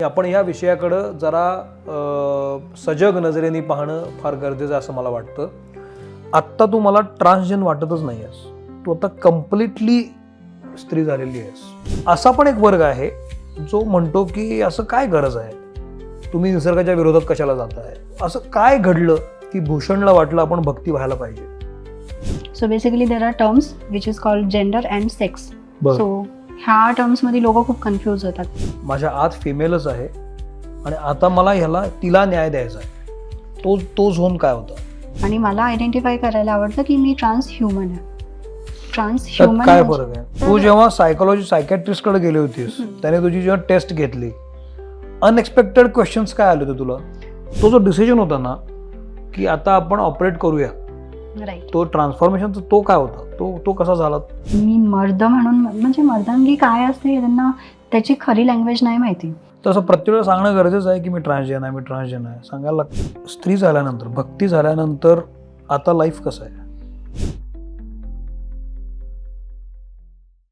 आपण या विषयाकडं जरा सजग नजरेने पाहणं फार गरजेचं असं मला वाटतं. आत्ता तू मला ट्रान्सजेंडर वाटतच नाही आहेस, तू आता कम्प्लिटली स्त्री झालेली आहेस. असा पण एक वर्ग आहे जो म्हणतो की असं काय गरज आहे, तुम्ही निसर्गाच्या विरोधात कशाला जाताय. असं काय घडलं की भूषणला वाटलं आपण भक्ती व्हायला पाहिजे. So basically there are terms which is called gender and sex. बरं. So ह्या टर्म्स मध्ये लोक खूप कन्फ्यूज होतात. माझ्या आत फिमेलच आहे आणि आता मला तिला न्याय द्यायचा आहे. तो झोन काय होता आणि मला आयडेंटिफाय करायला आवडतं की मी ट्रान्स ह्युमन आहे. ट्रान्स त्यात ह्युमन काय फरक आहे. तू जेव्हा सायकॅट्रिस्ट कडे गेली होतीस त्याने तुझी जेव्हा टेस्ट घेतली, अनएक्सपेक्टेड क्वेश्चन्स काय आले होते तुला. तो जो डिसिजन होता ना की आता आपण ऑपरेट करूया, राईट, तो ट्रान्सफॉर्मेशनचा तो काय होता, तो कसा झाला. मी मर्द म्हणून म्हणजे मर्दांगी काय असते हे त्यांना त्याची खरी लँग्वेज नाही माहिती. तसं प्रत्येक वेळेला सांगणं गरजेचं आहे की मी ट्रान्सजेंडर आहे, मी ट्रान्सजेंडर आहे सांगायला लागतं. स्त्री झाल्यानंतर, भक्ती झाल्यानंतर आता लाईफ कसं आहे.